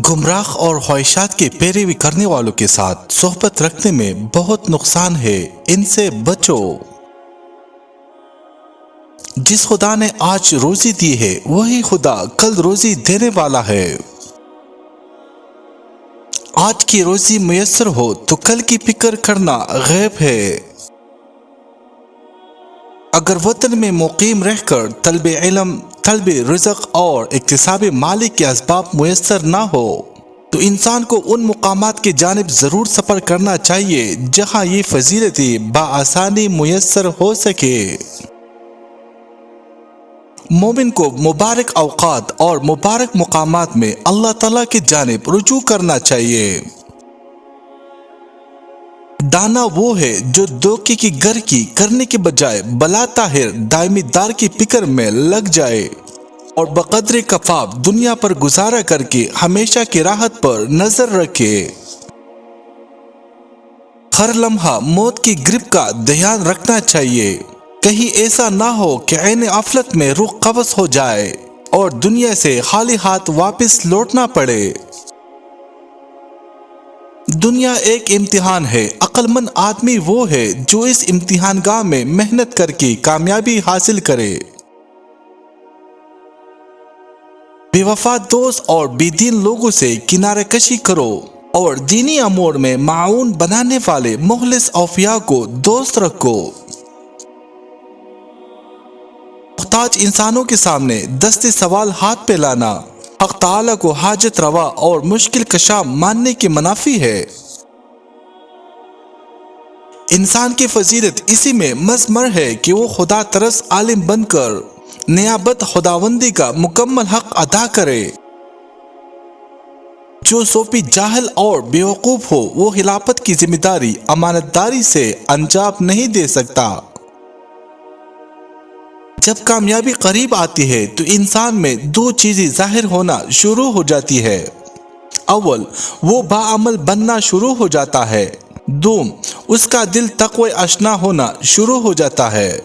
گمراہ اور خواہشات کی پیروی کرنے والوں کے ساتھ صحبت رکھنے میں بہت نقصان ہے، ان سے بچو۔ جس خدا نے آج روزی دی ہے وہی خدا کل روزی دینے والا ہے۔ آج کی روزی میسر ہو تو کل کی فکر کرنا غیب ہے۔ اگر وطن میں مقیم رہ کر طلب علم، طلب رزق اور اکتساب مالی کے اسباب میسر نہ ہو تو انسان کو ان مقامات کی جانب ضرور سفر کرنا چاہیے جہاں یہ فضیلتیں بآسانی میسر ہو سکے۔ مومن کو مبارک اوقات اور مبارک مقامات میں اللہ تعالیٰ کی جانب رجوع کرنا چاہیے۔ دانا وہ ہے جو دھوکے کی گر کی کرنے کے بجائے بلا طاہر دائمی دار کی فکر میں لگ جائے اور بقدر کفاف دنیا پر گزارا کر کے ہمیشہ کی راحت پر نظر رکھے۔ ہر لمحہ موت کی گرفت کا دھیان رکھنا چاہیے، کہیں ایسا نہ ہو کہ عین غفلت میں روح قبض ہو جائے اور دنیا سے خالی ہاتھ واپس لوٹنا پڑے۔ دنیا ایک امتحان ہے، عقل مند آدمی وہ ہے جو اس امتحان گاہ میں محنت کر کے کامیابی حاصل کرے۔ بے وفا دوست اور بے دین لوگوں سے کنارہ کشی کرو اور دینی امور میں معاون بنانے والے مخلص اوفیاء کو دوست رکھو۔ محتاج انسانوں کے سامنے دست سوال ہاتھ پہ لانا حق تعالیٰ کو حاجت روا اور مشکل کشا ماننے کے منافی ہے۔ انسان کی فضیلت اسی میں مضمر ہے کہ وہ خدا ترس عالم بن کر نیابت خداوندی کا مکمل حق ادا کرے۔ جو سوپی جاہل اور بیوقوف ہو وہ خلافت کی ذمہ داری امانت داری سے انجام نہیں دے سکتا۔ جب کامیابی قریب آتی ہے تو انسان میں دو چیزیں ظاہر ہونا شروع ہو جاتی ہے۔ اول، وہ باعمل بننا شروع ہو جاتا ہے۔ دوم، اس کا دل تقوی آشنا ہونا شروع ہو جاتا ہے۔